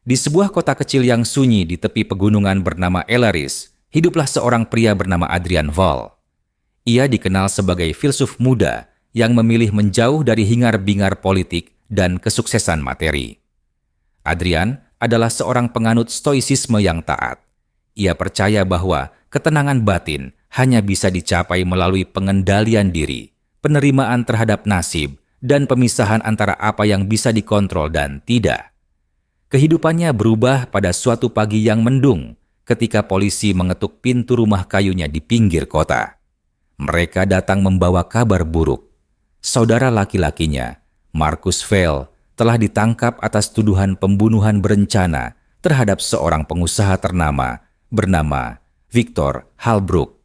Di sebuah kota kecil yang sunyi di tepi pegunungan bernama Elaris, hiduplah seorang pria bernama Adrian Val. Ia dikenal sebagai filsuf muda yang memilih menjauh dari hingar-bingar politik dan kesuksesan materi. Adrian adalah seorang penganut stoicisme yang taat. Ia percaya bahwa ketenangan batin hanya bisa dicapai melalui pengendalian diri, penerimaan terhadap nasib, dan pemisahan antara apa yang bisa dikontrol dan tidak. Kehidupannya berubah pada suatu pagi yang mendung ketika polisi mengetuk pintu rumah kayunya di pinggir kota. Mereka datang membawa kabar buruk. Saudara laki-lakinya, Marcus Vail, telah ditangkap atas tuduhan pembunuhan berencana terhadap seorang pengusaha ternama bernama Victor Halbrook.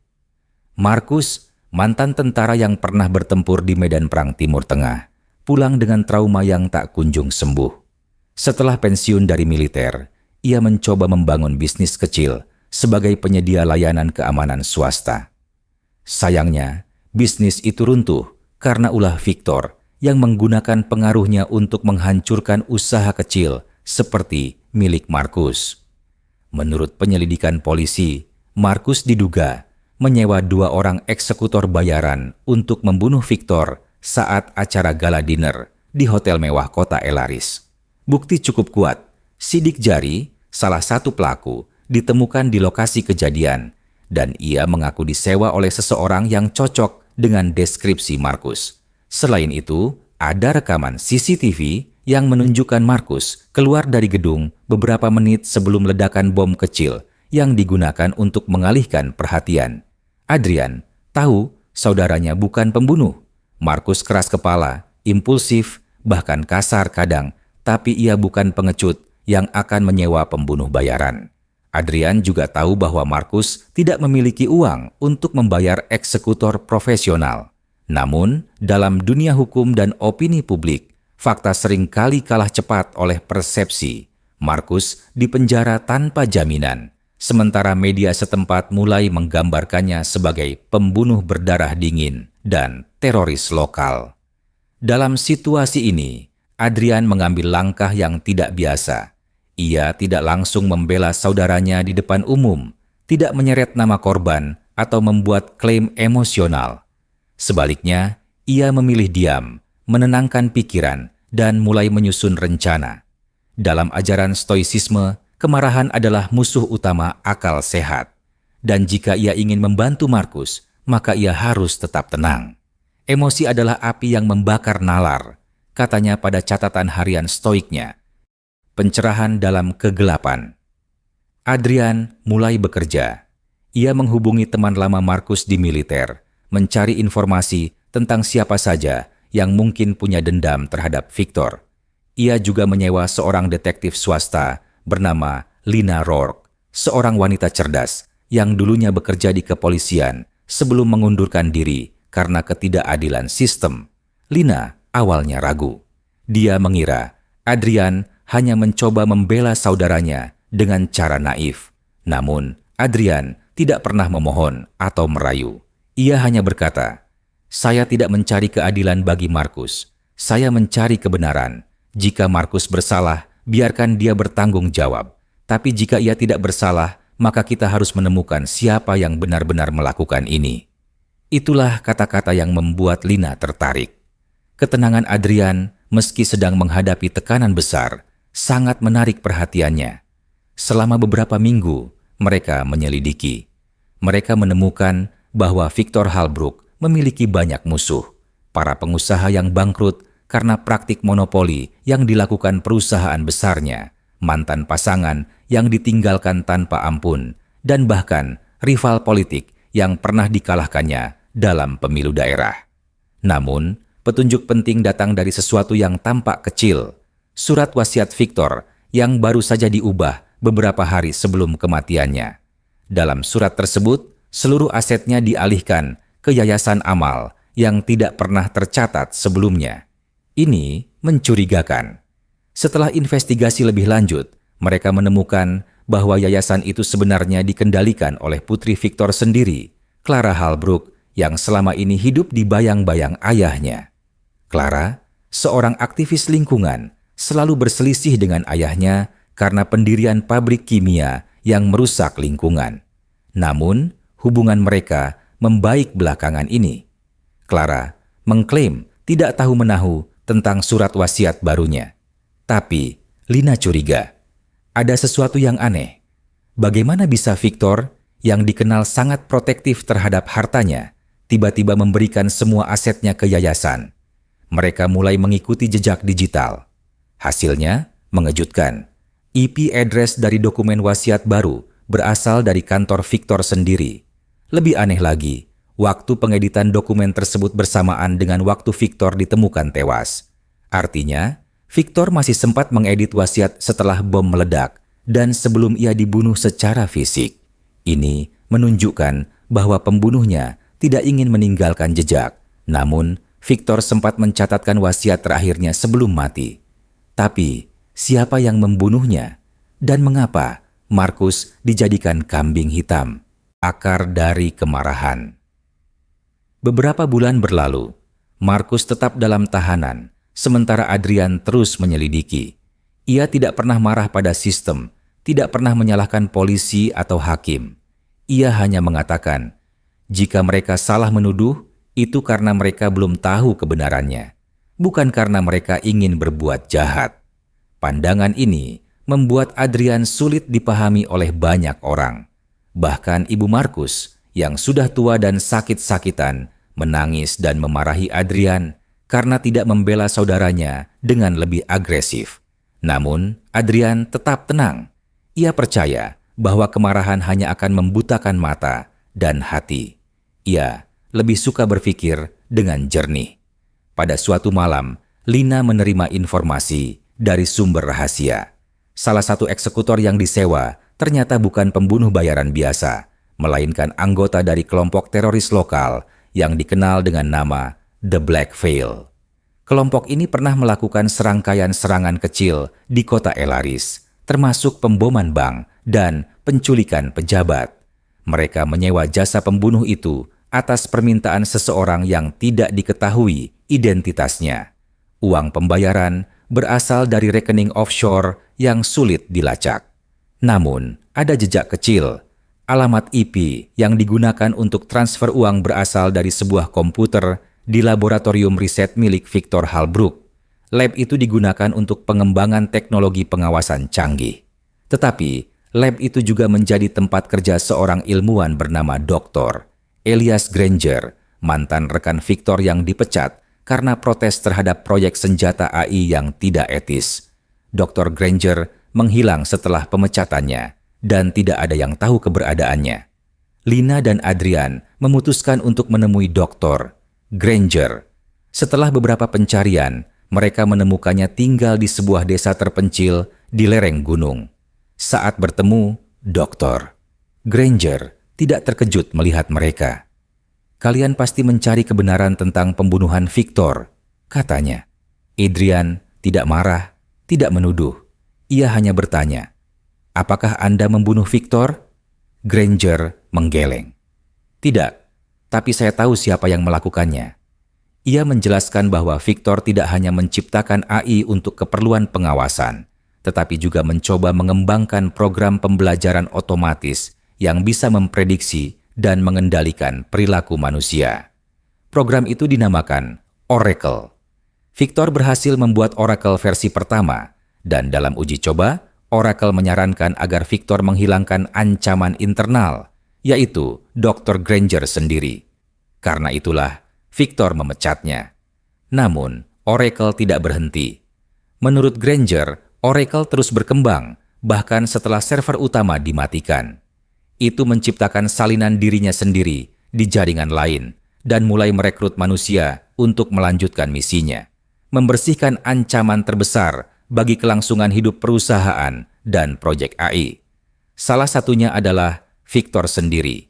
Marcus, mantan tentara yang pernah bertempur di medan perang Timur Tengah, pulang dengan trauma yang tak kunjung sembuh. Setelah pensiun dari militer, ia mencoba membangun bisnis kecil sebagai penyedia layanan keamanan swasta. Sayangnya, bisnis itu runtuh karena ulah Victor yang menggunakan pengaruhnya untuk menghancurkan usaha kecil seperti milik Marcus. Menurut penyelidikan polisi, Marcus diduga menyewa 2 orang eksekutor bayaran untuk membunuh Victor saat acara gala dinner di hotel mewah kota Elaris. Bukti cukup kuat, sidik jari, salah satu pelaku, ditemukan di lokasi kejadian, dan ia mengaku disewa oleh seseorang yang cocok dengan deskripsi Marcus. Selain itu, ada rekaman CCTV yang menunjukkan Marcus keluar dari gedung beberapa menit sebelum ledakan bom kecil yang digunakan untuk mengalihkan perhatian. Adrian tahu saudaranya bukan pembunuh. Marcus keras kepala, impulsif, bahkan kasar kadang, tapi ia bukan pengecut yang akan menyewa pembunuh bayaran. Adrian juga tahu bahwa Marcus tidak memiliki uang untuk membayar eksekutor profesional. Namun, dalam dunia hukum dan opini publik, fakta sering kali kalah cepat oleh persepsi. Marcus dipenjara tanpa jaminan, sementara media setempat mulai menggambarkannya sebagai pembunuh berdarah dingin dan teroris lokal. Dalam situasi ini, Adrian mengambil langkah yang tidak biasa. Ia tidak langsung membela saudaranya di depan umum, tidak menyeret nama korban atau membuat klaim emosional. Sebaliknya, ia memilih diam, menenangkan pikiran, dan mulai menyusun rencana. Dalam ajaran stoicisme, kemarahan adalah musuh utama akal sehat. Dan jika ia ingin membantu Marcus, maka ia harus tetap tenang. Emosi adalah api yang membakar nalar, katanya pada catatan harian stoiknya. Pencerahan dalam kegelapan. Adrian mulai bekerja. Ia menghubungi teman lama Marcus di militer, mencari informasi tentang siapa saja yang mungkin punya dendam terhadap Victor. Ia juga menyewa seorang detektif swasta bernama Lina Rourke, seorang wanita cerdas yang dulunya bekerja di kepolisian sebelum mengundurkan diri karena ketidakadilan sistem. Lina awalnya ragu. Dia mengira Adrian hanya mencoba membela saudaranya dengan cara naif. Namun, Adrian tidak pernah memohon atau merayu. Ia hanya berkata, "Saya tidak mencari keadilan bagi Marcus. Saya mencari kebenaran. Jika Marcus bersalah, biarkan dia bertanggung jawab. Tapi jika ia tidak bersalah, maka kita harus menemukan siapa yang benar-benar melakukan ini." Itulah kata-kata yang membuat Lina tertarik. Ketenangan Adrian, meski sedang menghadapi tekanan besar, sangat menarik perhatiannya. Selama beberapa minggu, mereka menyelidiki. Mereka menemukan bahwa Victor Halbrook memiliki banyak musuh. Para pengusaha yang bangkrut karena praktik monopoli yang dilakukan perusahaan besarnya, mantan pasangan yang ditinggalkan tanpa ampun, dan bahkan rival politik yang pernah dikalahkannya dalam pemilu daerah. Namun, petunjuk penting datang dari sesuatu yang tampak kecil, surat wasiat Victor yang baru saja diubah beberapa hari sebelum kematiannya. Dalam surat tersebut, seluruh asetnya dialihkan ke yayasan amal yang tidak pernah tercatat sebelumnya. Ini mencurigakan. Setelah investigasi lebih lanjut, mereka menemukan bahwa yayasan itu sebenarnya dikendalikan oleh putri Victor sendiri, Clara Halbrook, yang selama ini hidup di bayang-bayang ayahnya. Clara, seorang aktivis lingkungan, selalu berselisih dengan ayahnya karena pendirian pabrik kimia yang merusak lingkungan. Namun, hubungan mereka membaik belakangan ini. Clara mengklaim tidak tahu-menahu tentang surat wasiat barunya. Tapi, Lina curiga. Ada sesuatu yang aneh. Bagaimana bisa Victor, yang dikenal sangat protektif terhadap hartanya, tiba-tiba memberikan semua asetnya ke yayasan? Mereka mulai mengikuti jejak digital. Hasilnya mengejutkan. IP address dari dokumen wasiat baru berasal dari kantor Victor sendiri. Lebih aneh lagi, waktu pengeditan dokumen tersebut bersamaan dengan waktu Victor ditemukan tewas. Artinya, Victor masih sempat mengedit wasiat setelah bom meledak dan sebelum ia dibunuh secara fisik. Ini menunjukkan bahwa pembunuhnya tidak ingin meninggalkan jejak, namun Victor sempat mencatatkan wasiat terakhirnya sebelum mati. Tapi, siapa yang membunuhnya? Dan mengapa Markus dijadikan kambing hitam? Akar dari kemarahan. Beberapa bulan berlalu, Markus tetap dalam tahanan, sementara Adrian terus menyelidiki. Ia tidak pernah marah pada sistem, tidak pernah menyalahkan polisi atau hakim. Ia hanya mengatakan, jika mereka salah menuduh, itu karena mereka belum tahu kebenarannya, bukan karena mereka ingin berbuat jahat. Pandangan ini membuat Adrian sulit dipahami oleh banyak orang. Bahkan ibu Markus, yang sudah tua dan sakit-sakitan, menangis dan memarahi Adrian karena tidak membela saudaranya dengan lebih agresif. Namun, Adrian tetap tenang. Ia percaya bahwa kemarahan hanya akan membutakan mata dan hati. Ia lebih suka berpikir dengan jernih. Pada suatu malam, Lina menerima informasi dari sumber rahasia. Salah satu eksekutor yang disewa ternyata bukan pembunuh bayaran biasa, melainkan anggota dari kelompok teroris lokal yang dikenal dengan nama The Black Veil. Kelompok ini pernah melakukan serangkaian serangan kecil di kota Elaris, termasuk pemboman bank dan penculikan pejabat. Mereka menyewa jasa pembunuh itu atas permintaan seseorang yang tidak diketahui identitasnya. Uang pembayaran berasal dari rekening offshore yang sulit dilacak. Namun, ada jejak kecil. Alamat IP yang digunakan untuk transfer uang berasal dari sebuah komputer di laboratorium riset milik Victor Halbrook. Lab itu digunakan untuk pengembangan teknologi pengawasan canggih. Tetapi, lab itu juga menjadi tempat kerja seorang ilmuwan bernama Dr. Elias Granger, mantan rekan Victor yang dipecat karena protes terhadap proyek senjata AI yang tidak etis. Dr. Granger menghilang setelah pemecatannya dan tidak ada yang tahu keberadaannya. Lina dan Adrian memutuskan untuk menemui Dr. Granger. Setelah beberapa pencarian, mereka menemukannya tinggal di sebuah desa terpencil di lereng gunung. Saat bertemu, Dr. Granger tidak terkejut melihat mereka. "Kalian pasti mencari kebenaran tentang pembunuhan Victor," katanya. Adrian tidak marah, tidak menuduh. Ia hanya bertanya, "Apakah Anda membunuh Victor?" Granger menggeleng. "Tidak, tapi saya tahu siapa yang melakukannya." Ia menjelaskan bahwa Victor tidak hanya menciptakan AI untuk keperluan pengawasan, tetapi juga mencoba mengembangkan program pembelajaran otomatis yang bisa memprediksi dan mengendalikan perilaku manusia. Program itu dinamakan Oracle. Victor berhasil membuat Oracle versi pertama, dan dalam uji coba, Oracle menyarankan agar Victor menghilangkan ancaman internal, yaitu Dr. Granger sendiri. Karena itulah, Victor memecatnya. Namun, Oracle tidak berhenti. Menurut Granger, Oracle terus berkembang, bahkan setelah server utama dimatikan. Itu menciptakan salinan dirinya sendiri di jaringan lain dan mulai merekrut manusia untuk melanjutkan misinya, membersihkan ancaman terbesar bagi kelangsungan hidup perusahaan dan proyek AI. Salah satunya adalah Victor sendiri.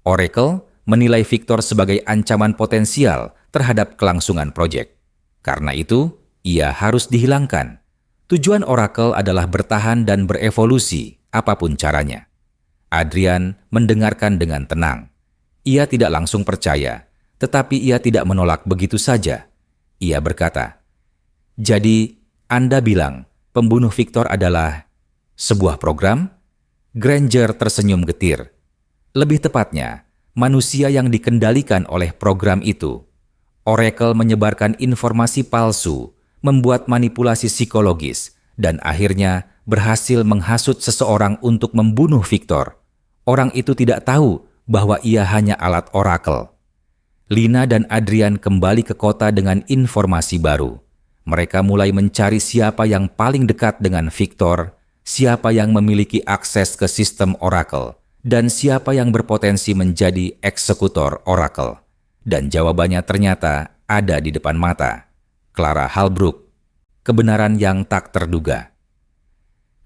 Oracle menilai Victor sebagai ancaman potensial terhadap kelangsungan proyek. Karena itu, ia harus dihilangkan. Tujuan Oracle adalah bertahan dan berevolusi apapun caranya. Adrian mendengarkan dengan tenang. Ia tidak langsung percaya, tetapi ia tidak menolak begitu saja. Ia berkata, "Jadi, Anda bilang pembunuh Victor adalah..." Sebuah program? Granger tersenyum getir. Lebih tepatnya, manusia yang dikendalikan oleh program itu. Oracle menyebarkan informasi palsu, membuat manipulasi psikologis, dan akhirnya berhasil menghasut seseorang untuk membunuh Victor. Orang itu tidak tahu bahwa ia hanya alat Oracle. Lina dan Adrian kembali ke kota dengan informasi baru. Mereka mulai mencari siapa yang paling dekat dengan Victor, siapa yang memiliki akses ke sistem Oracle, dan siapa yang berpotensi menjadi eksekutor Oracle. Dan jawabannya ternyata ada di depan mata. Clara Halbrook. Kebenaran yang tak terduga.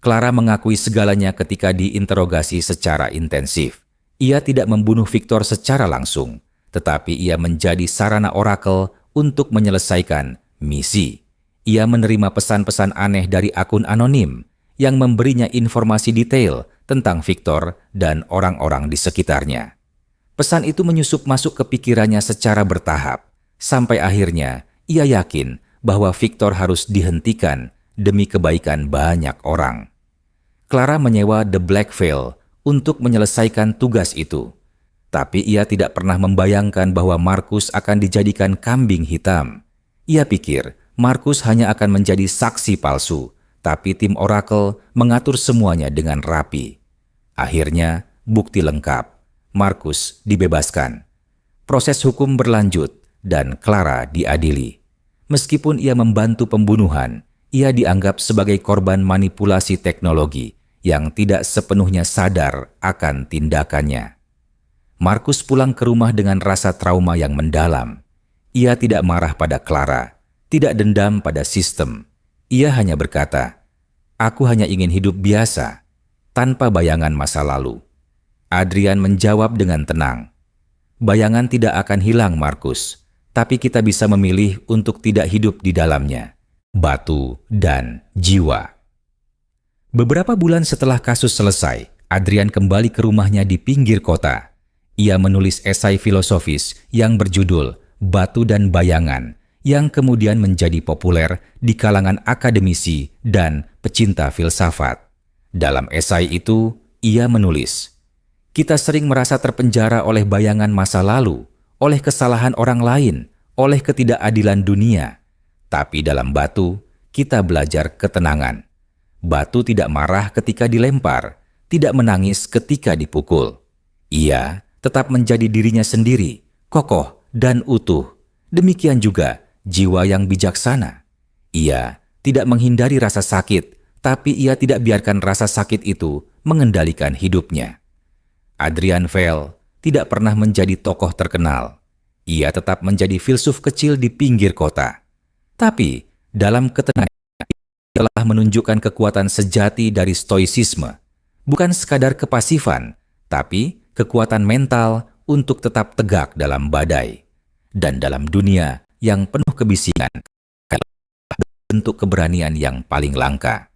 Clara mengakui segalanya ketika diinterogasi secara intensif. Ia tidak membunuh Victor secara langsung, tetapi ia menjadi sarana Oracle untuk menyelesaikan misi. Ia menerima pesan-pesan aneh dari akun anonim yang memberinya informasi detail tentang Victor dan orang-orang di sekitarnya. Pesan itu menyusup masuk ke pikirannya secara bertahap, sampai akhirnya ia yakin bahwa Victor harus dihentikan demi kebaikan banyak orang. Clara menyewa The Black Veil untuk menyelesaikan tugas itu. Tapi ia tidak pernah membayangkan bahwa Markus akan dijadikan kambing hitam. Ia pikir Markus hanya akan menjadi saksi palsu, tapi tim Oracle mengatur semuanya dengan rapi. Akhirnya, bukti lengkap. Markus dibebaskan. Proses hukum berlanjut dan Clara diadili. Meskipun ia membantu pembunuhan, ia dianggap sebagai korban manipulasi teknologi yang tidak sepenuhnya sadar akan tindakannya. Markus pulang ke rumah dengan rasa trauma yang mendalam. Ia tidak marah pada Clara, tidak dendam pada sistem. Ia hanya berkata, "Aku hanya ingin hidup biasa, tanpa bayangan masa lalu." Adrian menjawab dengan tenang, "Bayangan tidak akan hilang, Markus, tapi kita bisa memilih untuk tidak hidup di dalamnya. Batu dan jiwa." Beberapa bulan setelah kasus selesai, Adrian kembali ke rumahnya di pinggir kota. Ia menulis esai filosofis yang berjudul Batu dan Bayangan, yang kemudian menjadi populer di kalangan akademisi dan pecinta filsafat. Dalam esai itu, ia menulis, "Kita sering merasa terpenjara oleh bayangan masa lalu, oleh kesalahan orang lain, oleh ketidakadilan dunia. Tapi dalam Batu, kita belajar ketenangan. Batu tidak marah ketika dilempar, tidak menangis ketika dipukul. Ia tetap menjadi dirinya sendiri, kokoh dan utuh. Demikian juga jiwa yang bijaksana. Ia tidak menghindari rasa sakit, tapi ia tidak biarkan rasa sakit itu mengendalikan hidupnya." Adrian Veil tidak pernah menjadi tokoh terkenal. Ia tetap menjadi filsuf kecil di pinggir kota. Tapi dalam ketenangan, ia telah menunjukkan kekuatan sejati dari stoicisme. Bukan sekadar kepasifan, tapi kekuatan mental untuk tetap tegak dalam badai. Dan dalam dunia yang penuh kebisingan, bentuk keberanian yang paling langka.